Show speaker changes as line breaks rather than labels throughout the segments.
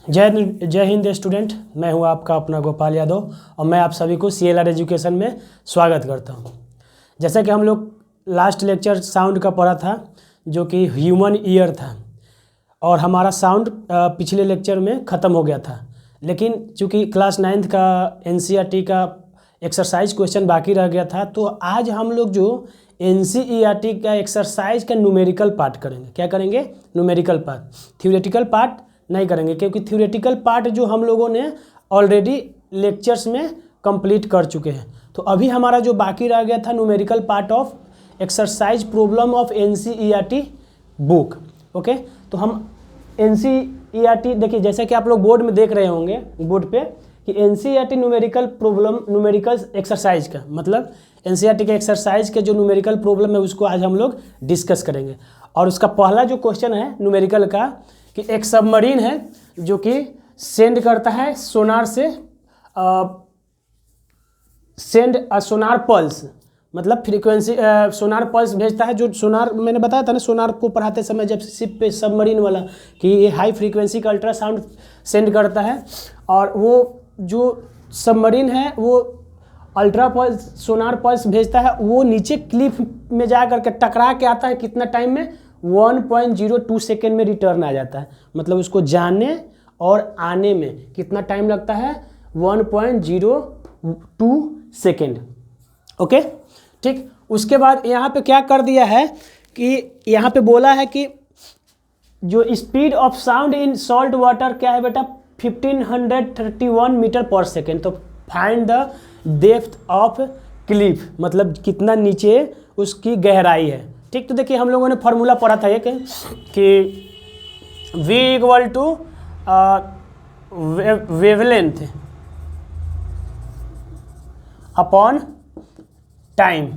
जय हिंद स्टूडेंट, मैं हूं आपका अपना गोपाल यादव और मैं आप सभी को CLR एजुकेशन में स्वागत करता हूं। जैसा कि हम लोग लास्ट लेक्चर साउंड का पढ़ा था जो कि ह्यूमन ईयर था और हमारा साउंड पिछले लेक्चर में ख़त्म हो गया था, लेकिन चूँकि क्लास 9th का NCERT का एक्सरसाइज क्वेश्चन बाकी रह गया था, तो आज हम लोग जो NCERT का एक्सरसाइज का न्यूमेरिकल पार्ट करेंगे। क्या करेंगे? Numerical part. थ्योरेटिकल पार्ट नहीं करेंगे, क्योंकि थ्योरेटिकल पार्ट जो हम लोगों ने ऑलरेडी लेक्चर्स में कंप्लीट कर चुके हैं। तो अभी हमारा जो बाकी रह गया था numerical part of exercise problem of NCERT book. Okay, तो हम NCERT देखिए, जैसे कि आप लोग बोर्ड में देख रहे होंगे बोर्ड पे कि NCERT numerical problem, numerical exercise का मतलब NCERT के एक्सरसाइज के जो न्यूमेरिकल प्रॉब्लम है उसको आज हम लोग डिस्कस करेंगे। और उसका पहला जो क्वेश्चन है न्यूमेरिकल का कि एक सबमरीन है जो कि सेंड करता है सोनार से सोनार पल्स, मतलब फ्रीक्वेंसी सोनार पल्स भेजता है। जो सोनार मैंने बताया था ना, सोनार को पढ़ाते समय जब शिप पे सबमरीन वाला, कि ये हाई फ्रीक्वेंसी का अल्ट्रासाउंड सेंड करता है और वो जो सबमरीन है वो अल्ट्रा पल्स, सोनार पल्स भेजता है। वो नीचे क्लिफ में जा करके टकरा के आता है, कितना टाइम में? 1.02 सेकेंड में रिटर्न आ जाता है। मतलब उसको जाने और आने में कितना टाइम लगता है? 1.02 सेकेंड। ओके, ठीक। उसके बाद यहाँ पे क्या कर दिया है कि यहाँ पे बोला है कि जो speed of sound in salt water क्या है बेटा? 1531 मीटर पर सेकेंड। तो find the depth of Cliff, मतलब कितना नीचे उसकी गहराई है। ठीक, तो देखिए हम लोगों ने फार्मूला पढ़ा था एक कि V equal to wavelength upon time,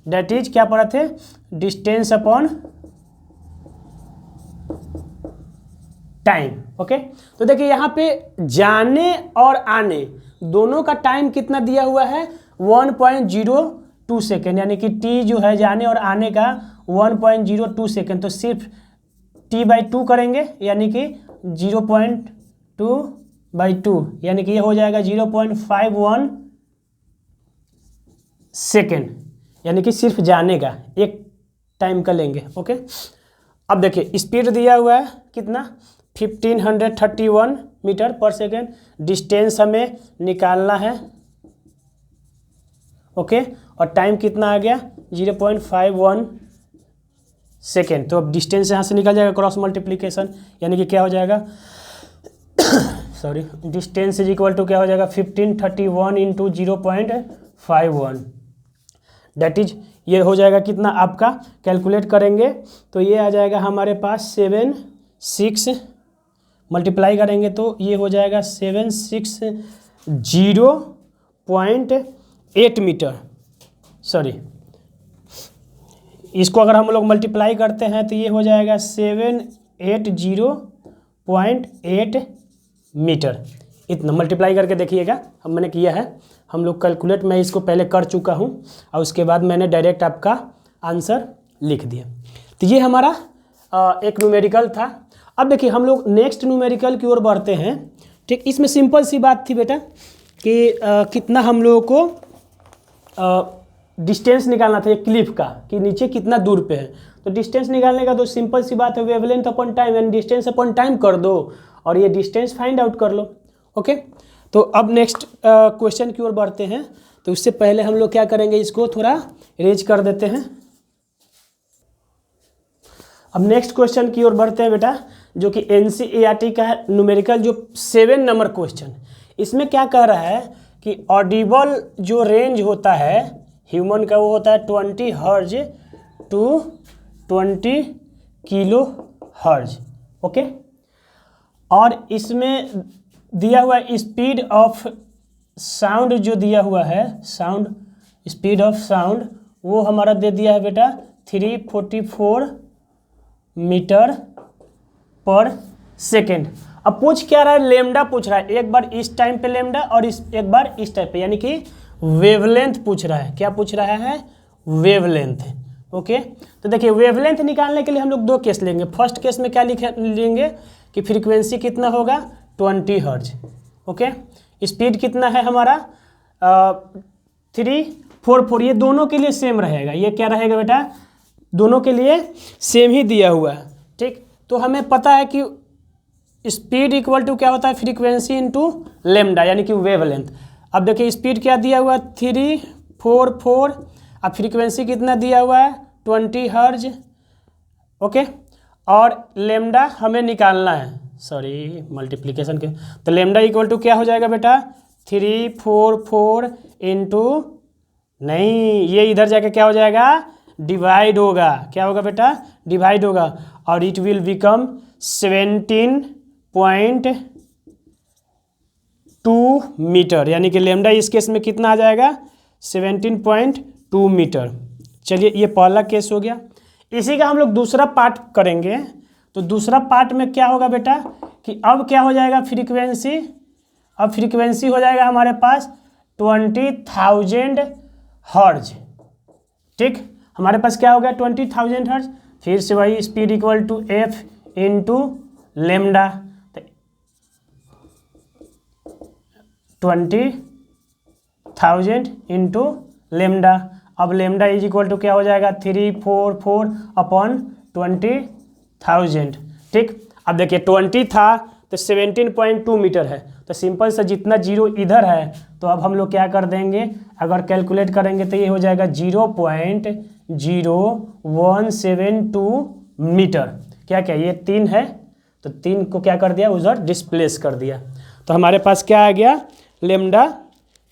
that is क्या पढ़ा थे? Distance upon time. ओके, तो देखिए यहाँ पे जाने और आने दोनों का टाइम कितना दिया हुआ है? 1.02 सेकेंड, यानी कि T जो है जाने और आने का 1.02 सेकेंड। तो सिर्फ T/2 करेंगे, यानी कि 0.2/2, यानी कि ये हो जाएगा 0.51 सेकेंड, यानी कि सिर्फ जाने का एक टाइम का लेंगे। ओके, अब देखिए स्पीड दिया हुआ है कितना? 1531 मीटर पर सेकेंड। डिस्टेंस हमें निकालना है। ओके, और टाइम कितना आ गया? 0.51 सेकेंड। तो अब डिस्टेंस यहाँ से निकल जाएगा, क्रॉस मल्टीप्लिकेशन, यानी कि क्या हो जाएगा? Sorry, distance is equal to क्या हो जाएगा? 1531 इंटू 0.51, डेट इज ये हो जाएगा कितना आपका? कैलकुलेट करेंगे तो ये आ जाएगा हमारे पास 76, मल्टीप्लाई करेंगे तो ये हो जाएगा 760.8 मीटर। सॉरी, इसको अगर हम लोग मल्टीप्लाई करते हैं तो ये हो जाएगा 780.8 मीटर। इतना मल्टीप्लाई करके देखिएगा, हम मैंने किया है, हम लोग कैलकुलेट, मैं इसको पहले कर चुका हूँ और उसके बाद मैंने डायरेक्ट आपका आंसर लिख दिया। तो ये हमारा एक न्यूमेरिकल था। अब देखिए हम लोग नेक्स्ट न्यूमेरिकल की ओर बढ़ते हैं। ठीक, इसमें सिंपल सी बात थी बेटा कि कितना हम लोगों को डिस्टेंस निकालना था एक क्लिफ का, कि नीचे कितना दूर पे है। तो डिस्टेंस निकालने का तो सिंपल सी बात है, वेवलेंथ अपॉन टाइम, यानी डिस्टेंस अपॉन टाइम कर दो और ये डिस्टेंस फाइंड आउट कर लो। ओके, तो अब नेक्स्ट क्वेश्चन की ओर बढ़ते हैं। तो उससे पहले हम लोग क्या करेंगे, इसको थोड़ा रेज कर देते हैं। अब नेक्स्ट क्वेश्चन की ओर बढ़ते हैं बेटा, जो कि NCERT का है न्यूमेरिकल, जो 7 नंबर क्वेश्चन। इसमें क्या कह रहा है कि ऑडिबल जो रेंज होता है ह्यूमन का, वो होता है 20 हर्ज टू 20 किलो हर्ज। ओके, और इसमें दिया हुआ स्पीड ऑफ साउंड जो दिया हुआ है, साउंड स्पीड ऑफ साउंड, वो हमारा दे दिया है बेटा 344 मीटर पर सेकेंड। अब पूछ क्या रहा है? लेमडा पूछ रहा है, एक बार इस टाइम पे लेमडा और एक बार इस टाइम पे, यानी कि वेवलेंथ पूछ रहा है। क्या पूछ रहा है? वेवलेंथ। ओके, तो देखिए वेवलेंथ निकालने के लिए हम लोग दो केस लेंगे। फर्स्ट केस में क्या लेंगे कि फ्रीक्वेंसी कितना होगा? 20 हर्ज। ओके, स्पीड कितना है हमारा 344। ये दोनों के लिए सेम रहेगा, ये क्या रहेगा बेटा, दोनों के लिए सेम ही दिया हुआ है। ठीक, तो हमें पता है कि स्पीड इक्वल टू क्या होता है, फ्रीक्वेंसी इंटू लेमडा, यानी कि वेवलेंथ। अब देखिए स्पीड क्या दिया हुआ है 344, अब फ्रीक्वेंसी कितना दिया हुआ है 20 हर्ज। ओके, और लेमडा हमें निकालना है, सॉरी मल्टीप्लिकेशन के, तो लेमडा इक्वल टू क्या हो जाएगा बेटा 344 इंटू, नहीं ये इधर जाके क्या हो जाएगा डिवाइड होगा, क्या होगा बेटा डिवाइड होगा, और इट विल बिकम 17.2 मीटर, यानी कि लेमडा इस केस में कितना आ जाएगा 17.2 मीटर। चलिए ये पहला केस हो गया। इसी का हम लोग दूसरा पार्ट करेंगे। तो दूसरा पार्ट में क्या होगा बेटा कि अब क्या हो जाएगा फ्रीक्वेंसी, अब फ्रीक्वेंसी हो जाएगा हमारे पास 20,000 हर्ज। ठीक, हमारे पास क्या हो गया 20,000 हर्ज, फिर से वही speed equal to F into lambda, 20,000 into lambda. अब लेमडा इज इक्वल टू क्या हो जाएगा 344 अपॉन 20,000। ठीक, अब देखिए 20 था तो 17.2 मीटर है, तो सिंपल से जितना जीरो इधर है तो अब हम लोग क्या कर देंगे, अगर कैलकुलेट करेंगे तो ये हो जाएगा 0.0172 मीटर। क्या क्या ये 3 है तो 3 को क्या कर दिया उधर डिस्प्लेस कर दिया, तो हमारे पास क्या आ गया लेमडा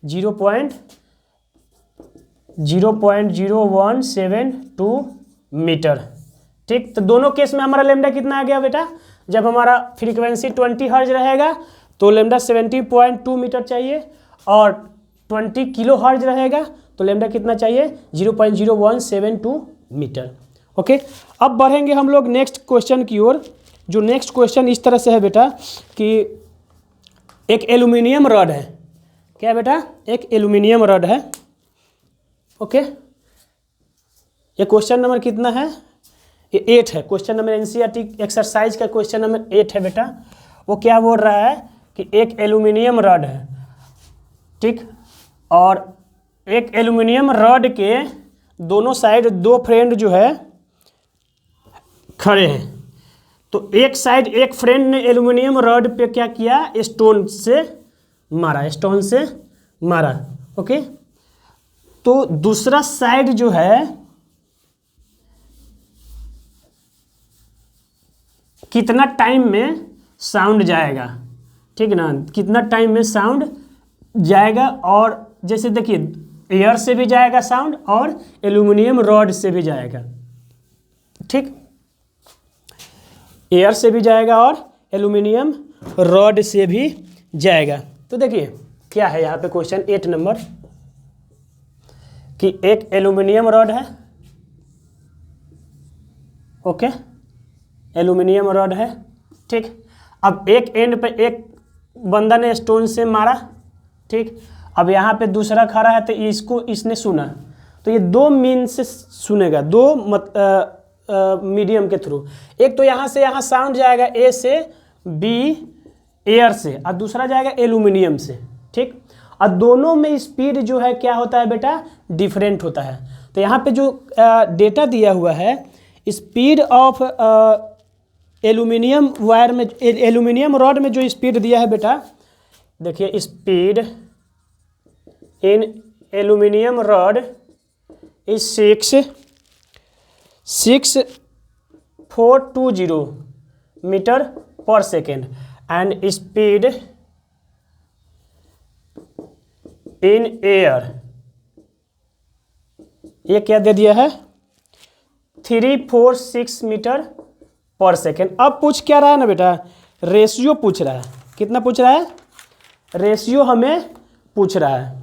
0.0172 मीटर। ठीक, तो दोनों केस में हमारा लेमडा कितना आ गया बेटा, जब हमारा फ्रीक्वेंसी 20 हर्ज रहेगा तो लेमडा 70.2 मीटर चाहिए, और 20 किलो हर्ज रहेगा तो लेमडा कितना चाहिए 0.0172 मीटर। ओके, अब बढ़ेंगे हम लोग नेक्स्ट क्वेश्चन की ओर। जो नेक्स्ट क्वेश्चन इस तरह से है बेटा कि एक एल्यूमिनियम रॉड है, क्या बेटा एक एल्यूमिनियम रॉड है। ओके, ये क्वेश्चन नंबर कितना है, ये 8 है, क्वेश्चन नंबर एनसीईआरटी एक्सरसाइज का क्वेश्चन नंबर 8 है बेटा। वो क्या बोल रहा है कि एक एल्यूमिनियम रॉड है, ठीक, और एक एल्यूमिनियम रॉड के दोनों साइड दो फ्रेंड जो है खड़े हैं, तो एक साइड एक फ्रेंड ने एल्यूमिनियम रॉड पे क्या किया स्टोन से मारा। ओके, तो दूसरा साइड जो है कितना टाइम में साउंड जाएगा, ठीक ना, कितना टाइम में साउंड जाएगा, और जैसे देखिए एयर से भी जाएगा साउंड और एल्यूमिनियम रॉड से भी जाएगा। ठीक, एयर से भी जाएगा और एल्यूमिनियम रॉड से भी जाएगा। तो देखिए क्या है यहाँ पे क्वेश्चन 8 नंबर कि एक एल्यूमिनियम रॉड है। ओके, एल्यूमिनियम रॉड है। ठीक, अब एक एंड पे एक बंदा ने स्टोन से मारा। ठीक, अब यहाँ पे दूसरा खड़ा है तो इसको इसने सुना, तो ये दो मीन से सुनेगा, दो मीडियम के थ्रू। एक तो यहाँ से यहाँ साउंड जाएगा ए से बी एयर से, और दूसरा जाएगा एल्यूमिनियम से। ठीक, और दोनों में स्पीड जो है क्या होता है बेटा डिफरेंट होता है। तो यहाँ पे जो डेटा दिया हुआ है स्पीड ऑफ एल्यूमिनियम वायर में, एल्यूमिनियम रॉड में जो स्पीड दिया है बेटा, देखिए speed in aluminium rod is 6420 metre पर second, and speed in air ये क्या दे दिया है 346 मीटर पर सेकेंड। अब पूछ क्या रहा है ना बेटा, रेशियो पूछ रहा है। कितना पूछ रहा है, रेशियो हमें पूछ रहा है।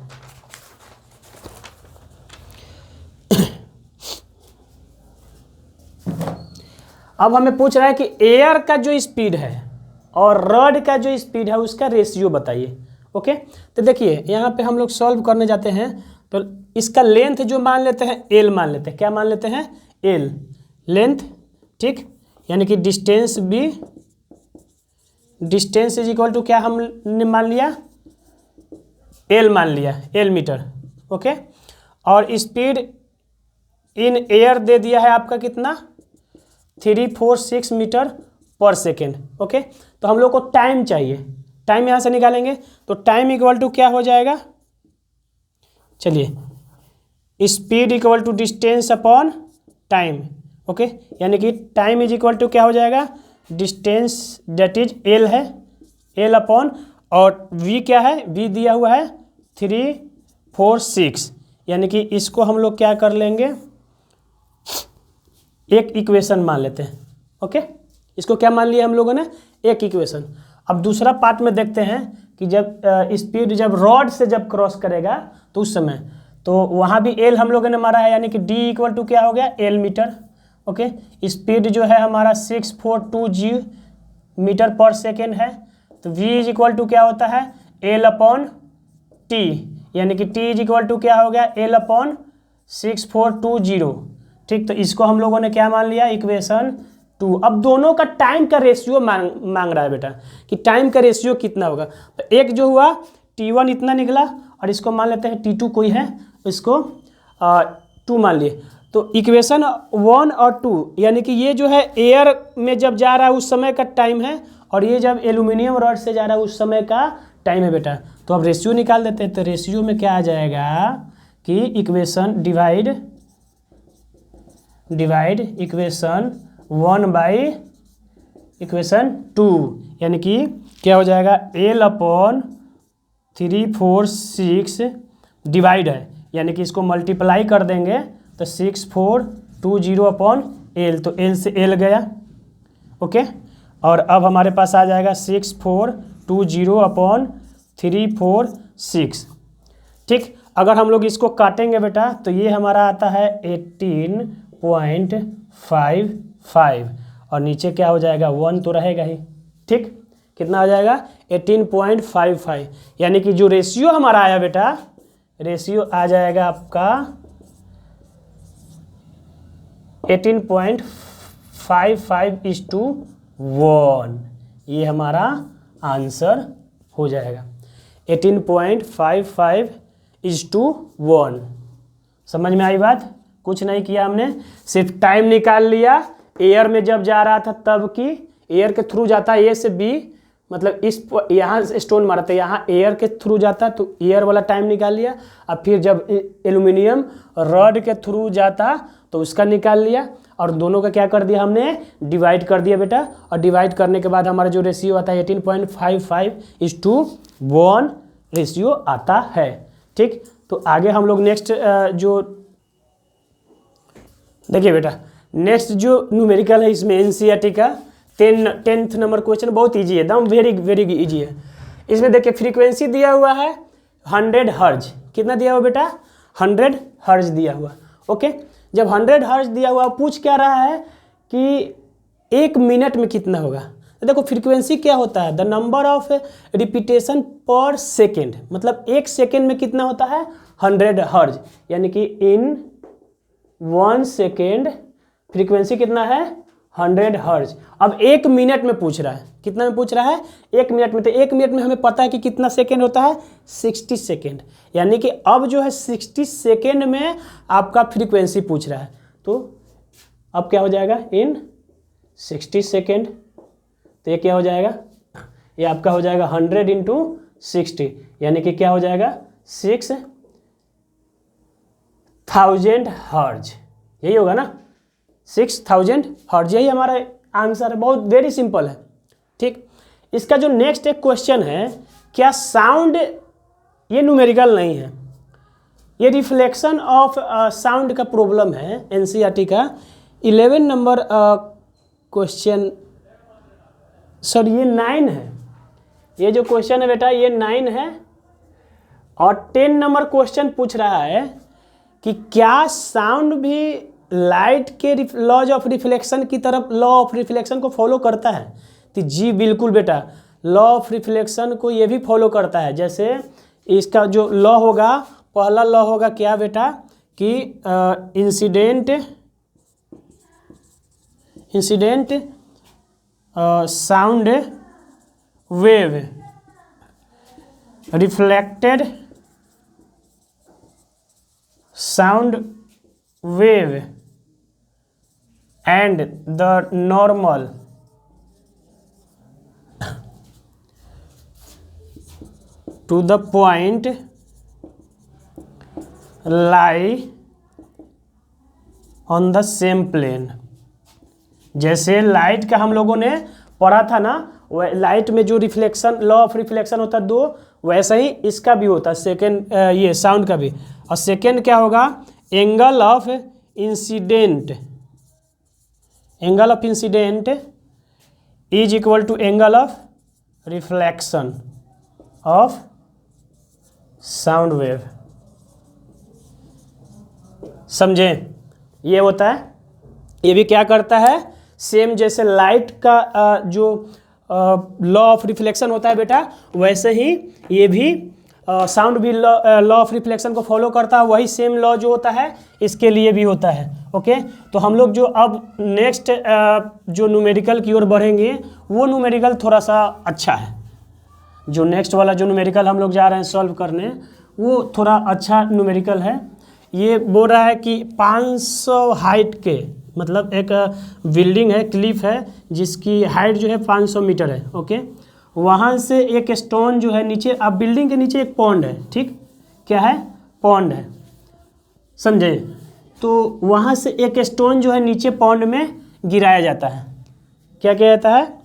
अब हमें पूछ रहा है कि एयर का जो स्पीड है और रॉड का जो स्पीड है उसका रेशियो बताइए। ओके, तो देखिए यहाँ पे हम लोग सॉल्व करने जाते हैं तो इसका लेंथ जो मान लेते हैं एल मान लेते हैं, क्या मान लेते हैं एल लेंथ। ठीक, यानी कि distance be distance is equal to क्या हमने मान लिया, एल मान लिया, एल मीटर। ओके, और स्पीड इन एयर दे दिया है आपका कितना, 346 मीटर पर सेकेंड। ओके, तो हम लोग को टाइम चाहिए, टाइम यहाँ से निकालेंगे तो टाइम इक्वल टू क्या हो जाएगा, चलिए speed equal to distance upon time. Okay, यानी कि टाइम इज इक्वल टू क्या हो जाएगा, डिस्टेंस डेट इज एल है, एल अपॉन और वी क्या है, वी दिया हुआ है 346, यानी कि इसको हम लोग क्या कर लेंगे, एक इक्वेशन मान लेते हैं। ओके, इसको क्या मान लिया हम लोगों ने, एक इक्वेशन। अब दूसरा पार्ट में देखते हैं कि जब स्पीड जब रॉड से जब क्रॉस करेगा तो उस समय, तो वहाँ भी एल हम लोगों ने मारा है, यानी कि डी इक्वल टू क्या हो गया, एल मीटर। ओके, स्पीड जो है हमारा 6420 मीटर पर सेकेंड है, तो वी इज इक्वल टू क्या होता है, एल अपॉन टी, यानी कि टी इज इक्वल टू क्या हो गया, एल अपॉन 6420। ठीक, तो इसको हम लोगों ने क्या मान लिया, इक्वेशन 2। अब दोनों का टाइम का रेशियो मांग रहा है बेटा कि टाइम का रेशियो कितना होगा, तो एक जो हुआ T1 इतना निकला, और इसको मान लेते हैं T2 कोई है, इसको 2 मान लिए। तो इक्वेशन 1 और 2, यानी कि ये जो है एयर में जब जा रहा है उस समय का टाइम है, और ये जब एल्यूमिनियम रॉड से जा रहा है उस समय का टाइम है बेटा। तो अब रेशियो निकाल देते हैं, तो रेशियो में क्या आ जाएगा कि equation divide equation 1 by equation 2, यानी कि क्या हो जाएगा, एल अपॉन 346 डिवाइड है, यानी कि इसको मल्टीप्लाई कर देंगे तो 6420 अपॉन एल, तो एल से एल गया। ओके, और अब हमारे पास आ जाएगा 6420 अपॉन 346। ठीक, अगर हम लोग इसको काटेंगे बेटा तो ये हमारा आता है 18.55, और नीचे क्या हो जाएगा, 1 तो रहेगा ही। ठीक, कितना आ जाएगा, 18.55, यानी कि जो रेशियो हमारा आया बेटा, रेशियो आ जाएगा आपका 18.55:1, ये हमारा आंसर हो जाएगा 18.55:1। समझ में आई बात, कुछ नहीं किया हमने, सिर्फ टाइम निकाल लिया, एयर में जब जा रहा था तब की, एयर के थ्रू जाता है ए से बी, मतलब इस यहाँ स्टोन मारा था, यहाँ एयर के थ्रू जाता तो एयर वाला टाइम निकाल लिया, अब फिर जब एल्यूमिनियम रॉड के थ्रू जाता तो उसका निकाल लिया, और दोनों का क्या कर दिया हमने, डिवाइड कर दिया बेटा, और डिवाइड करने के बाद हमारा जो रेशियो आता है 18.55:1 रेशियो आता है। ठीक, तो आगे हम लोग नेक्स्ट जो देखिए बेटा, नेक्स्ट जो न्यूमेरिकल है इसमें एनसीईआरटी का 10th नंबर क्वेश्चन बहुत इजी है, एकदम वेरी वेरी इजी है। इसमें देखिए फ्रीक्वेंसी दिया हुआ है 100 हर्ज, कितना दिया हुआ बेटा, 100 हर्ज दिया हुआ। ओके, जब 100 हर्ज दिया हुआ, पूछ क्या रहा है कि 1 मिनट में कितना होगा। तो देखो फ्रीक्वेंसी क्या होता है, द नंबर ऑफ रिपीटेशन पर सेकेंड, मतलब 1 सेकेंड में कितना होता है, 100 हर्ज, यानी कि इन 1 सेकेंड फ्रीक्वेंसी कितना है, 100 हर्ज। अब 1 मिनट में पूछ रहा है, कितना में पूछ रहा है, 1 मिनट में, तो 1 मिनट में हमें पता है कि कितना सेकेंड होता है, 60 सेकेंड, यानी कि अब जो है 60 सेकेंड में आपका फ्रीक्वेंसी पूछ रहा है, तो अब क्या हो जाएगा, इन 60 सेकेंड, तो ये क्या हो जाएगा, ये आपका हो जाएगा 100 × 60, यानी कि क्या हो जाएगा, 6000 हर्ज, यही होगा ना, 6000 हर्ज, यही हमारा आंसर है, बहुत वेरी सिंपल है। ठीक, इसका जो नेक्स्ट एक क्वेश्चन है, क्या साउंड, ये न्यूमेरिकल नहीं है, ये रिफ्लेक्शन ऑफ साउंड का प्रॉब्लम है एनसीईआरटी का 11 नंबर क्वेश्चन, सर ये 9 है, ये जो क्वेश्चन है बेटा ये 9 है, और 10 नंबर क्वेश्चन पूछ रहा है कि क्या साउंड भी लाइट के लॉज ऑफ रिफ्लेक्शन की तरफ, लॉ ऑफ रिफ्लेक्शन को फॉलो करता है। तो जी बिल्कुल बेटा, लॉ ऑफ रिफ्लेक्शन को ये भी फॉलो करता है। जैसे इसका जो लॉ होगा, पहला लॉ होगा क्या बेटा कि incident sound wave reflected sound wave and the normal to the point lie on the same plane. जैसे लाइट का हम लोगों ने पढ़ा था ना, लाइट में जो रिफ्लेक्शन, लॉ ऑफ रिफ्लेक्शन होता है दो, वैसा ही इसका भी होता है सेकेंड, ये साउंड का भी। और सेकेंड क्या होगा, angle of incident, angle of incident is equal to angle of reflection of sound wave. समझे, ये होता है, ये भी क्या करता है, सेम जैसे लाइट का जो लॉ ऑफ रिफ्लेक्शन होता है बेटा, वैसे ही ये भी साउंड भी लॉ ऑफ रिफ्लेक्शन को फॉलो करता है। वही सेम लॉ जो होता है इसके लिए भी होता है। ओके, तो हम लोग जो अब नेक्स्ट जो न्यूमेरिकल की ओर बढ़ेंगे, वो न्यूमेरिकल थोड़ा सा अच्छा है। जो नेक्स्ट वाला जो न्यूमेरिकल हम लोग जा रहे हैं सॉल्व करने, वो थोड़ा अच्छा न्यूमेरिकल है। ये बोल रहा है कि 500 हाइट के, मतलब एक बिल्डिंग है, क्लिफ है, जिसकी हाइट जो है 500 मीटर है। ओके, वहाँ से एक स्टोन जो है नीचे, अब बिल्डिंग के नीचे एक पॉन्ड है, ठीक, क्या है, पॉन्ड है, समझे। तो वहाँ से एक स्टोन जो है नीचे पॉन्ड में गिराया जाता है। क्या किया जाता है,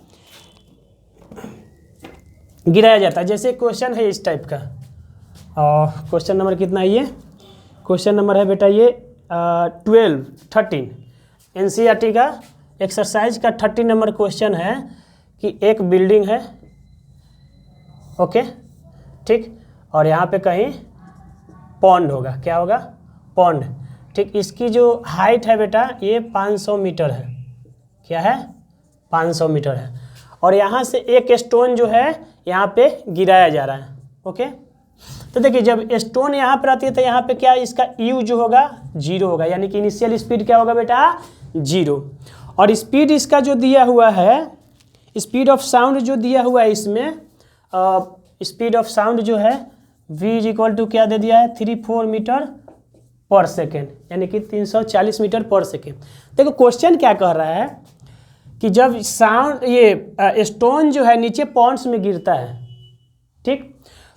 गिराया जाता है। जैसे क्वेश्चन है इस टाइप का, और क्वेश्चन नंबर कितना है ये, क्वेश्चन नंबर है बेटा ये 13 एनसीईआरटी का एक्सरसाइज का 30 नंबर क्वेश्चन है कि एक बिल्डिंग है, ओके, ठीक, और यहाँ पे कहीं पॉन्ड होगा, क्या होगा, पॉन्ड, ठीक। इसकी जो हाइट है बेटा ये 500 मीटर है, क्या है, 500 मीटर है, और यहाँ से एक स्टोन जो है यहाँ पे गिराया जा रहा है। ओके, तो देखिए जब स्टोन यहाँ पर आती है तो यहाँ पे क्या, इसका यू जो होगा 0 होगा, यानी कि इनिशियल स्पीड क्या होगा बेटा, 0। और स्पीड इसका जो दिया हुआ है, स्पीड ऑफ साउंड जो दिया हुआ है इसमें, स्पीड ऑफ साउंड जो है v इज इक्वल टू क्या दे दिया है, 34 मीटर पर सेकेंड, यानी कि 340 मीटर पर सेकेंड। देखो क्वेश्चन क्या कह रहा है कि जब साउंड, ये स्टोन जो है नीचे पॉन्ड्स में गिरता है, ठीक,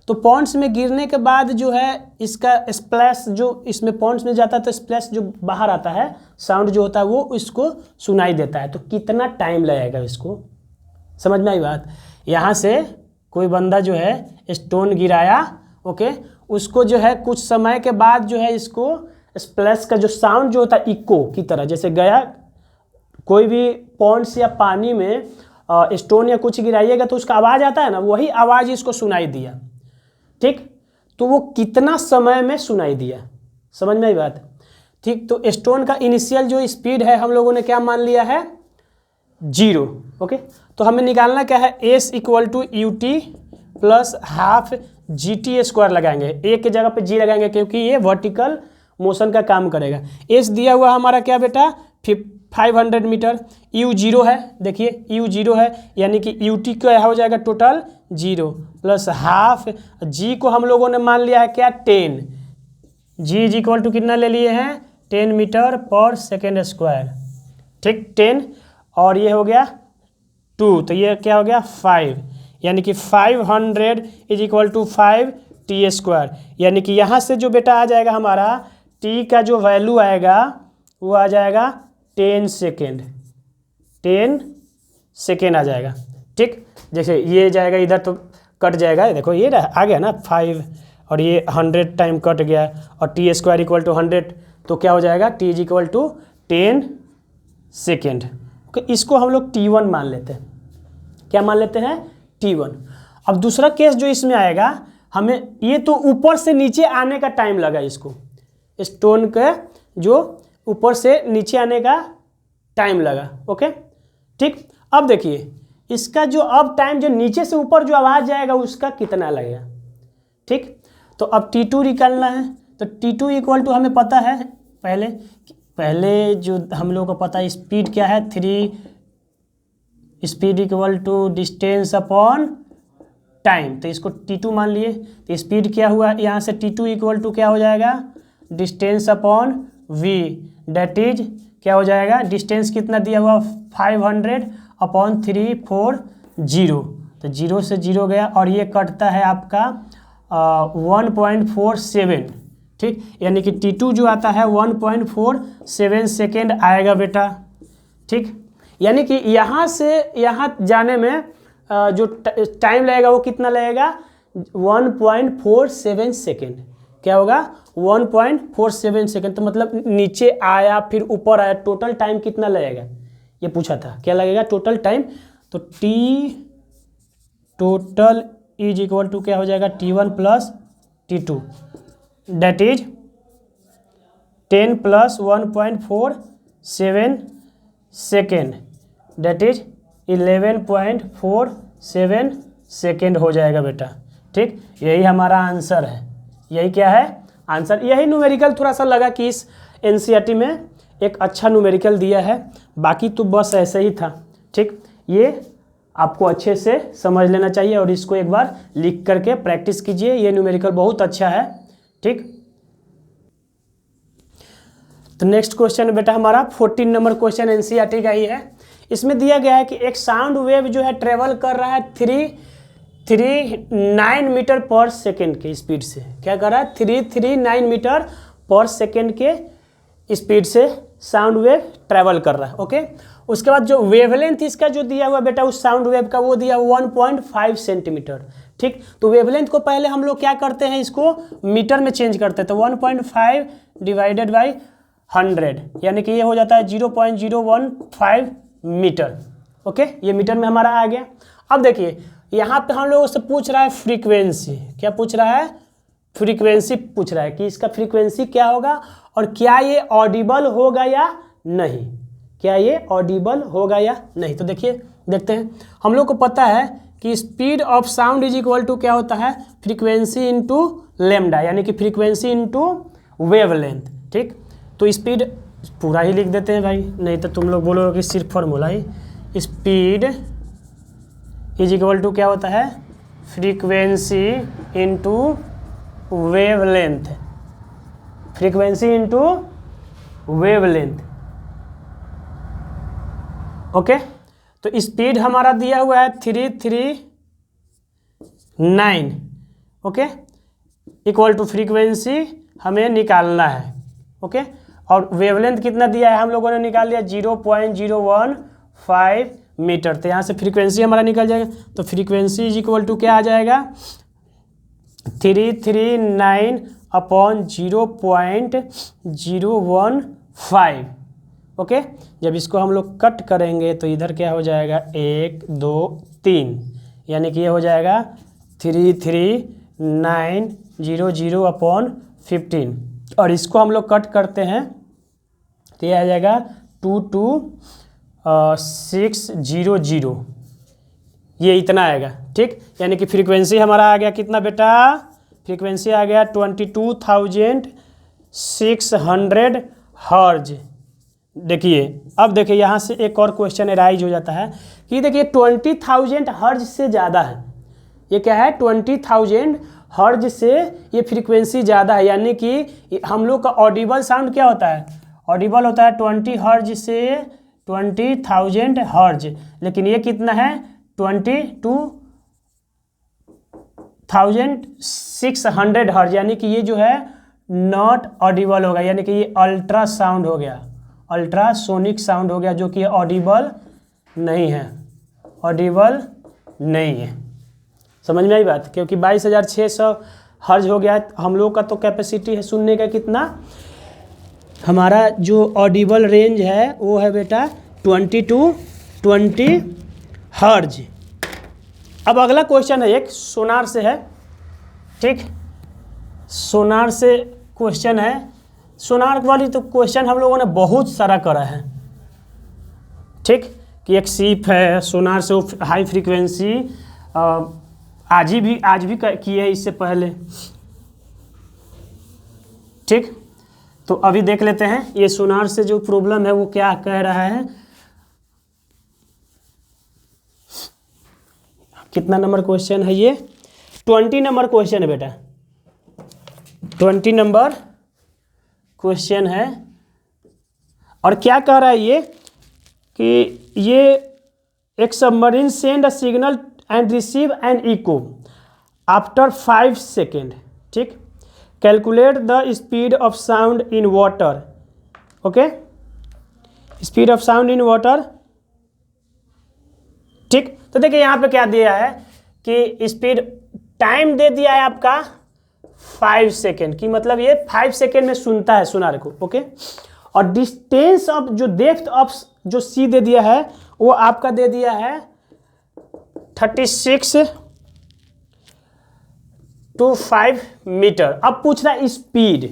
तो पॉन्ड्स में गिरने के बाद जो है इसका स्प्लैश जो इसमें पॉन्ड्स में जाता है, तो स्प्लैश जो बाहर आता है, साउंड जो होता है वो इसको सुनाई देता है। तो कितना टाइम लगेगा इसको, समझ में आई बात। यहाँ से कोई बंदा जो है स्टोन गिराया, ओके, उसको जो है कुछ समय के बाद जो है इसको स्प्लैश का जो साउंड जो होता है इको की तरह, जैसे गया कोई भी पॉन्ड्स या पानी में स्टोन या कुछ गिराइएगा तो उसका आवाज़ आता है ना, वही आवाज़ इसको सुनाई दिया, ठीक। तो वो कितना समय में सुनाई दिया, समझ में आई बात, ठीक। तो स्टोन का इनिशियल जो स्पीड है हम लोगों ने क्या मान लिया है, 0। ओके, तो हमें निकालना क्या है, S equal to U T plus half G T square लगाएंगे। एक की जगह पे जी लगाएंगे क्योंकि ये वर्टिकल मोशन का काम करेगा। एस दिया हुआ हमारा क्या बेटा, 500 मीटर, यू 0 है, देखिए यू 0 है, यानी कि यू टी क्या हो जाएगा, टोटल 0 प्लस हाफ जी को हम लोगों ने मान लिया है क्या, 10, जी इज इक्वल टू कितना ले लिए हैं, 10 मीटर पर सेकेंड स्क्वायर, ठीक, 10, और ये हो गया 2, तो ये क्या हो गया 5, यानी कि 500 is equal to 5 T square, यानी कि यहाँ से जो बेटा आ जाएगा हमारा टी का जो वैल्यू आएगा वो आ जाएगा 10 सेकेंड, 10 सेकेंड आ जाएगा, ठीक। जैसे ये जाएगा इधर तो कट जाएगा, देखो ये आ गया ना 5, और ये 100 टाइम कट गया, और टी स्क्वायर इक्वल टू 100, तो क्या हो जाएगा, T is equal to 10 second. इसको हम लोग T1 मान लेते हैं, क्या मान लेते हैं, T1। अब दूसरा केस जो इसमें आएगा, हमें ये तो ऊपर से नीचे आने का टाइम लगा, इसको स्टोन का जो ऊपर से नीचे आने का टाइम लगा, ओके, ठीक। अब देखिए इसका जो अब टाइम जो नीचे से ऊपर जो आवाज़ जाएगा उसका कितना लगेगा, ठीक। तो अब T2 निकालना है, तो T2 इक्वल टू हमें पता है पहले जो हम लोगों को पता है स्पीड क्या है, 3 speed equal to distance upon time, तो इसको T2 मान लिए। तो स्पीड क्या हुआ यहाँ से, T2 इक्वल टू क्या हो जाएगा, distance upon v, that is क्या हो जाएगा, डिस्टेंस कितना दिया हुआ 500 अपॉन 340, तो 0 से 0 गया और ये कटता है आपका 1.47, ठीक, यानी कि T2 जो आता है 1.47 सेकेंड आएगा बेटा, ठीक। यानी कि यहाँ से यहाँ जाने में जो टाइम लगेगा वो कितना लगेगा, 1.47 सेकेंड, क्या होगा 1.47 सेकेंड। तो मतलब नीचे आया फिर ऊपर आया, टोटल टाइम कितना लगेगा ये पूछा था, क्या लगेगा टोटल टाइम। तो T total is equal to क्या हो जाएगा, T1 plus T2, that is 10 plus 1.47 second, that is 11.47 second हो जाएगा बेटा, ठीक। यही हमारा आंसर है, यही क्या है आंसर। यही न्यूमेरिकल थोड़ा सा लगा कि इस एनसीईआरटी में एक अच्छा न्यूमेरिकल दिया है, बाकी तो बस ऐसे ही था, ठीक। ये आपको अच्छे से समझ लेना चाहिए और इसको एक बार लिख करके प्रैक्टिस कीजिए, ये न्यूमेरिकल बहुत अच्छा है, ठीक। तो नेक्स्ट क्वेश्चन बेटा हमारा 14 नंबर क्वेश्चन एनसीईआरटी का ही है। इसमें दिया गया है कि एक साउंड वेव जो है ट्रेवल कर रहा है 339 मीटर पर सेकेंड के स्पीड से, क्या कर रहा है 339 मीटर पर सेकेंड के स्पीड से साउंड वेव ट्रेवल कर रहा है, ओके। उसके बाद जो वेवलेंथ इसका जो दिया हुआ बेटा उस साउंड वेव का, वो दिया 1.5 सेंटीमीटर, ठीक। तो वेवलेंथ को पहले हम लोग क्या करते हैं, इसको मीटर में चेंज करते हैं, तो 1.5 डिवाइडेड बाई 100, यानी कि ये हो जाता है 0.015 मीटर, ओके। ये मीटर में हमारा आ गया। अब देखिए यहाँ पे हम लोगों से पूछ रहा है फ्रीक्वेंसी, क्या पूछ रहा है, फ्रीक्वेंसी पूछ रहा है कि इसका फ्रीक्वेंसी क्या होगा और क्या ये ऑडिबल होगा या नहीं, क्या ये ऑडिबल होगा या नहीं। तो देखिए देखते हैं, हम लोग को पता है कि speed of sound is equal to क्या होता है, फ्रीक्वेंसी इंटू लेमडा, यानी कि फ्रीक्वेंसी इंटू वेवलेंथ, ठीक। तो स्पीड पूरा ही लिख देते हैं भाई, नहीं तो तुम लोग बोलोगे कि सिर्फ फॉर्मूला ही। स्पीड इज इक्वल टू क्या होता है, frequency into wavelength, frequency into wavelength, okay. तो स्पीड हमारा दिया हुआ है 339, ओके, इक्वल टू फ्रीक्वेंसी हमें निकालना है, ओके। और वेवलेंथ कितना दिया है हम लोगों ने निकाल लिया 0.015 मीटर, तो यहाँ से फ्रीक्वेंसी हमारा निकल जाएगा। तो फ्रीक्वेंसी इज इक्वल टू क्या आ जाएगा 339 अपॉन 0.015, ओके। जब इसको हम लोग कट करेंगे तो इधर क्या हो जाएगा 1 2 3, यानी कि ये हो जाएगा 33900 अपॉन 15, और इसको हम लोग कट करते हैं तो ये आ जाएगा 22600, ये इतना आएगा, ठीक। यानी कि फ्रीक्वेंसी हमारा आ गया कितना बेटा, फ्रीक्वेंसी आ गया 22,600 हर्ज। देखिए अब देखिए यहाँ से एक और क्वेश्चन अराइज हो जाता है कि देखिए 20,000 हर्ज से ज़्यादा है, ये क्या है 20,000 हर्ज से ये फ्रीक्वेंसी ज़्यादा है, यानी कि हम लोग का ऑडिबल साउंड क्या होता है, ऑडिबल होता है 20 हर्ज से 20,000 हर्ज, लेकिन ये कितना है 22,600 हर्ज, यानी कि ये जो है नॉट ऑडिबल होगा, यानी कि ये अल्ट्रा साउंड हो गया, अल्ट्रासोनिक साउंड हो गया, जो कि ऑडिबल नहीं है, ऑडिबल नहीं है। समझ में आई बात, क्योंकि 22,600 हर्ज हो गया, हम लोग का तो कैपेसिटी है सुनने का कितना, हमारा जो ऑडिबल रेंज है वो है बेटा 20 to 20 हर्ज। अब अगला क्वेश्चन है एक सोनार से है, ठीक, सोनार से क्वेश्चन है। सोनार वाली तो क्वेश्चन हम लोगों ने बहुत सारा करा है, ठीक, कि एक सीप है सोनार से हाई फ्रीक्वेंसी, आज भी की है इससे पहले, ठीक। तो अभी देख लेते हैं ये सोनार से जो प्रॉब्लम है वो क्या कह रहा है। कितना नंबर क्वेश्चन है ये, 20 नंबर क्वेश्चन है बेटा, 20 नंबर क्वेश्चन है। और क्या कह रहा है ये कि ये एक submarine send a signal and receive an echo after 5 second, ठीक। Calculate the speed of sound in water, okay, speed of sound in water, ठीक। तो देखिए यहाँ पे क्या दिया है कि स्पीड, टाइम दे दिया है आपका 5 सेकेंड की, मतलब ये 5 सेकेंड में सुनता है सोनार को, ओके। और डिस्टेंस ऑफ जो डेप्थ ऑफ जो सी दे दिया है वो आपका दे दिया है 36 to 5 मीटर। अब पूछ रहा है स्पीड,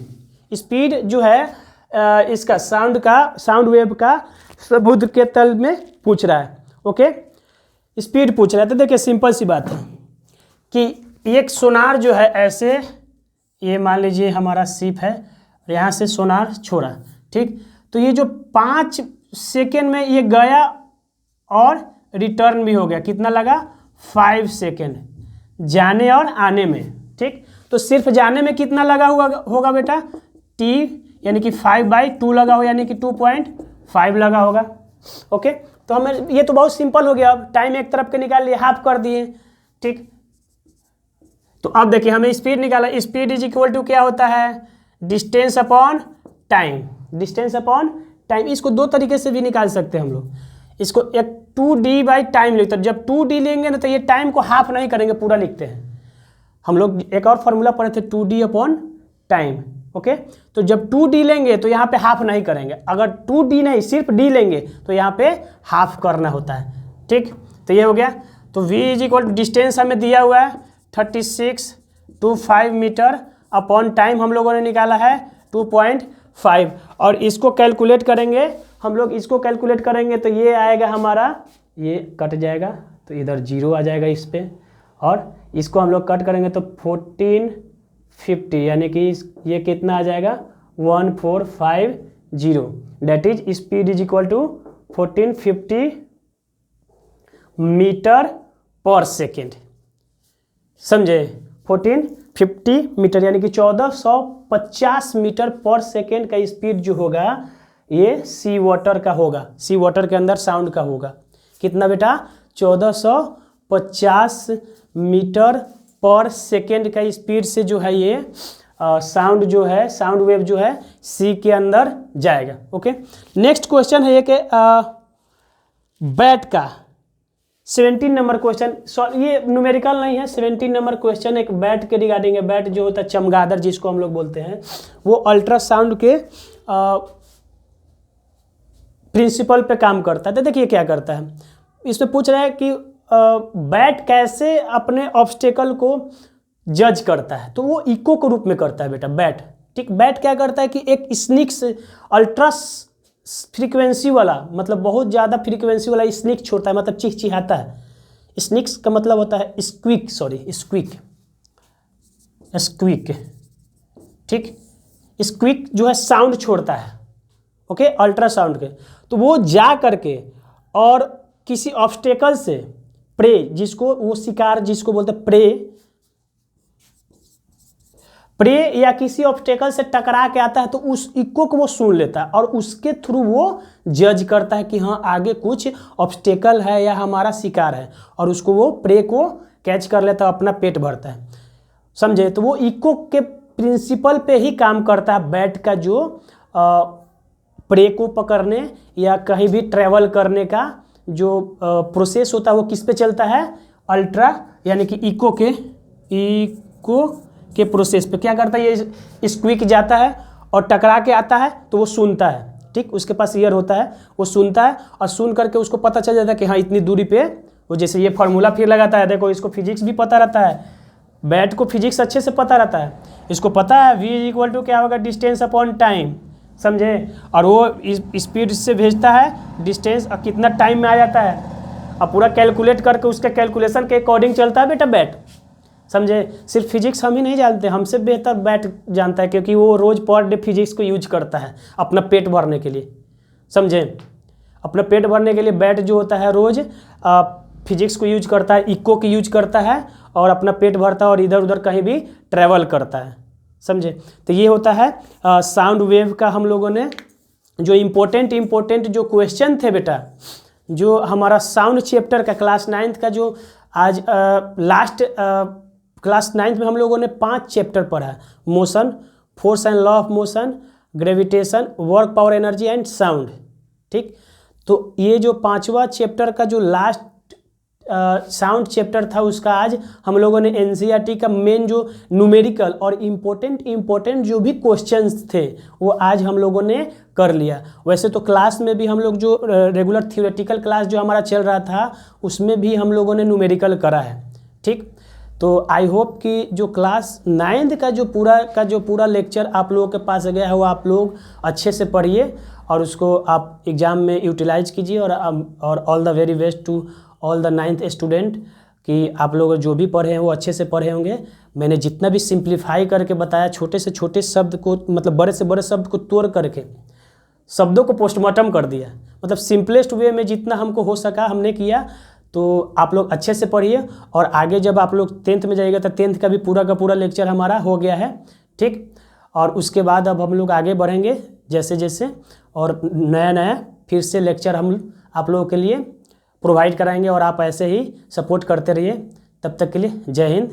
स्पीड जो है इसका साउंड का, साउंड वेव का समुद्र के तल में पूछ रहा है, ओके, स्पीड पूछ रहा है। तो देखिए सिंपल सी बात है कि एक सोनार जो है ऐसे, ये मान लीजिए हमारा शिप है, यहाँ से सोनार छोड़ा, ठीक। तो ये जो 5 सेकेंड में ये गया और रिटर्न भी हो गया, कितना लगा 5 सेकेंड जाने और आने में, ठीक। तो सिर्फ जाने में कितना लगा होगा बेटा, t यानी कि 5/2 लगा हो, यानी कि 2.5 लगा होगा, ओके। तो हमें ये तो बहुत सिंपल हो गया। अब टाइम एक तरफ के निकाल लिए, हाफ कर दिए, ठीक। तो अब देखिए हमें स्पीड निकाला, स्पीड इज इक्वल टू क्या होता है, distance upon time, distance upon time. इसको दो तरीके से भी निकाल सकते हैं हम लोग, इसको एक 2D/टाइम लिखते हैं। जब 2D लेंगे ना तो ये टाइम को हाफ नहीं करेंगे, पूरा लिखते हैं हम लोग। एक और फॉर्मूला पढ़े थे 2D/टाइम, ओके। तो जब 2D लेंगे तो यहाँ पे हाफ नहीं करेंगे, अगर 2D नहीं सिर्फ D लेंगे तो यहाँ पे हाफ करना होता है, ठीक। तो ये हो गया। तो V is equal to distance हमें दिया हुआ है 36 to 5 मीटर अपॉन टाइम हम लोगों ने निकाला है 2.5। और इसको कैलकुलेट करेंगे हम लोग, इसको कैलकुलेट करेंगे तो ये आएगा हमारा, ये कट जाएगा तो इधर 0 आ जाएगा इस पे, और इसको हम लोग कट करेंगे तो 1450, यानी कि ये कितना आ जाएगा 1450, that is speed is equal to 1450 meter पर सेकेंड, समझे। 1450 मीटर यानी कि 1450 मीटर पर सेकेंड का स्पीड जो होगा ये सी वाटर का होगा, सी वाटर के अंदर साउंड का होगा। कितना बेटा, 1450 मीटर पर सेकेंड का स्पीड से जो है ये साउंड जो है, साउंड वेव जो है सी के अंदर जाएगा, ओके। नेक्स्ट क्वेश्चन है ये कि बैट का 17 नंबर क्वेश्चन, ये न्यूमेरिकल नहीं है, 17 नंबर क्वेश्चन एक बैट के रिगार्डिंग है। बैट जो होता है चमगादड़ जिसको हम लोग बोलते हैं, वो अल्ट्रासाउंड के प्रिंसिपल पे काम करता है। तो देखिए क्या करता है, इसमें पूछ रहा है कि बैट कैसे अपने ऑब्स्टेकल को जज करता है। तो वो इको के रूप में करता है बेटा बैट, ठीक। बैट क्या करता है कि एक स्निक्स अल्ट्रा फ्रीक्वेंसी वाला, मतलब बहुत ज़्यादा फ्रीक्वेंसी वाला स्निक छोड़ता है, मतलब चिहचिहाता है। स्निक्स का मतलब होता है स्क्विक, सॉरी स्क्विक, स्क्विक, ठीक। स्क्विक जो है साउंड छोड़ता है, ओके, अल्ट्रासाउंड के। तो वो जा करके और किसी ऑब्स्टेकल से प्रे, जिसको वो शिकार जिसको बोलते हैं प्रे या किसी ऑब्स्टेकल से टकरा के आता है, तो उस इको को वो सुन लेता है और उसके थ्रू वो जज करता है कि हाँ आगे कुछ ऑब्स्टेकल है या हमारा शिकार है, और उसको वो प्रे को कैच कर लेता है, अपना पेट भरता है, समझे। तो वो इको के प्रिंसिपल पे ही काम करता है बैट का, जो प्रे को पकड़ने या कहीं भी ट्रैवल करने का जो प्रोसेस होता है वो किस पे चलता है, अल्ट्रा यानी कि इको के प्रोसेस पे। क्या करता है, ये स्क्विक जाता है और टकरा के आता है तो वो सुनता है, ठीक। उसके पास ईयर होता है, वो सुनता है और सुन करके उसको पता चल जाता है कि हाँ इतनी दूरी पे वो, जैसे ये फार्मूला फिर लगाता है, देखो इसको फिजिक्स भी पता रहता है, बैट को फिजिक्स अच्छे से पता रहता है, इसको पता है V इज इक्वल टू क्या होगा, डिस्टेंस अपॉन टाइम, समझे। और वो स्पीड से भेजता है डिस्टेंस और कितना टाइम में आ जाता है, और पूरा कैलकुलेट करके उसके कैलकुलेशन के अकॉर्डिंग चलता है बेटा बैट, समझे। सिर्फ फिजिक्स हम ही नहीं जानते, हमसे बेहतर बैट जानता है, क्योंकि वो रोज़ पर डे फिजिक्स को यूज करता है अपना पेट भरने के लिए, समझे। अपना पेट भरने के लिए बैट जो होता है रोज़ फिजिक्स को यूज करता है, इको की यूज करता है और अपना पेट भरता है और इधर उधर कहीं भी ट्रैवल करता है, समझे। तो ये होता है साउंड वेव का। हम लोगों ने जो इम्पोर्टेंट जो क्वेश्चन थे बेटा, जो हमारा साउंड चैप्टर का क्लास 9th का जो आज लास्ट क्लास 9th में हम लोगों ने 5 चैप्टर पढ़ा है। Motion, force and law of motion, gravitation, work, power, energy and sound, ठीक। तो ये जो 5वां चैप्टर का जो लास्ट साउंड चैप्टर था, उसका आज हम लोगों ने एनसीईआरटी का मेन जो न्यूमेरिकल और इम्पोर्टेंट जो भी क्वेश्चंस थे वो आज हम लोगों ने कर लिया। वैसे तो क्लास में भी हम लोग जो रेगुलर थ्योरेटिकल क्लास जो हमारा चल रहा था उसमें भी हम लोगों ने न्यूमेरिकल करा है, ठीक। तो आई होप कि जो क्लास 9th का जो पूरा लेक्चर आप लोगों के पास गया है वो आप लोग अच्छे से पढ़िए और उसको आप एग्ज़ाम में यूटिलाइज कीजिए। और all the very best to all the 9th student कि आप लोग जो भी पढ़े हैं वो अच्छे से पढ़े होंगे। मैंने जितना भी सिंप्लीफाई करके बताया, छोटे से छोटे शब्द को मतलब बड़े से बड़े शब्द को तोड़ करके शब्दों को पोस्टमार्टम कर दिया, मतलब सिंपलेस्ट वे में जितना हमको हो सका हमने किया। तो आप लोग अच्छे से पढ़िए और आगे जब आप लोग 10th में जाइएगा तो 10th का भी पूरा का पूरा लेक्चर हमारा हो गया है, ठीक। और उसके बाद अब हम लोग आगे बढ़ेंगे जैसे जैसे, और नया फिर से लेक्चर हम आप लोगों के लिए प्रोवाइड कराएंगे और आप ऐसे ही सपोर्ट करते रहिए। तब तक के लिए जय हिंद।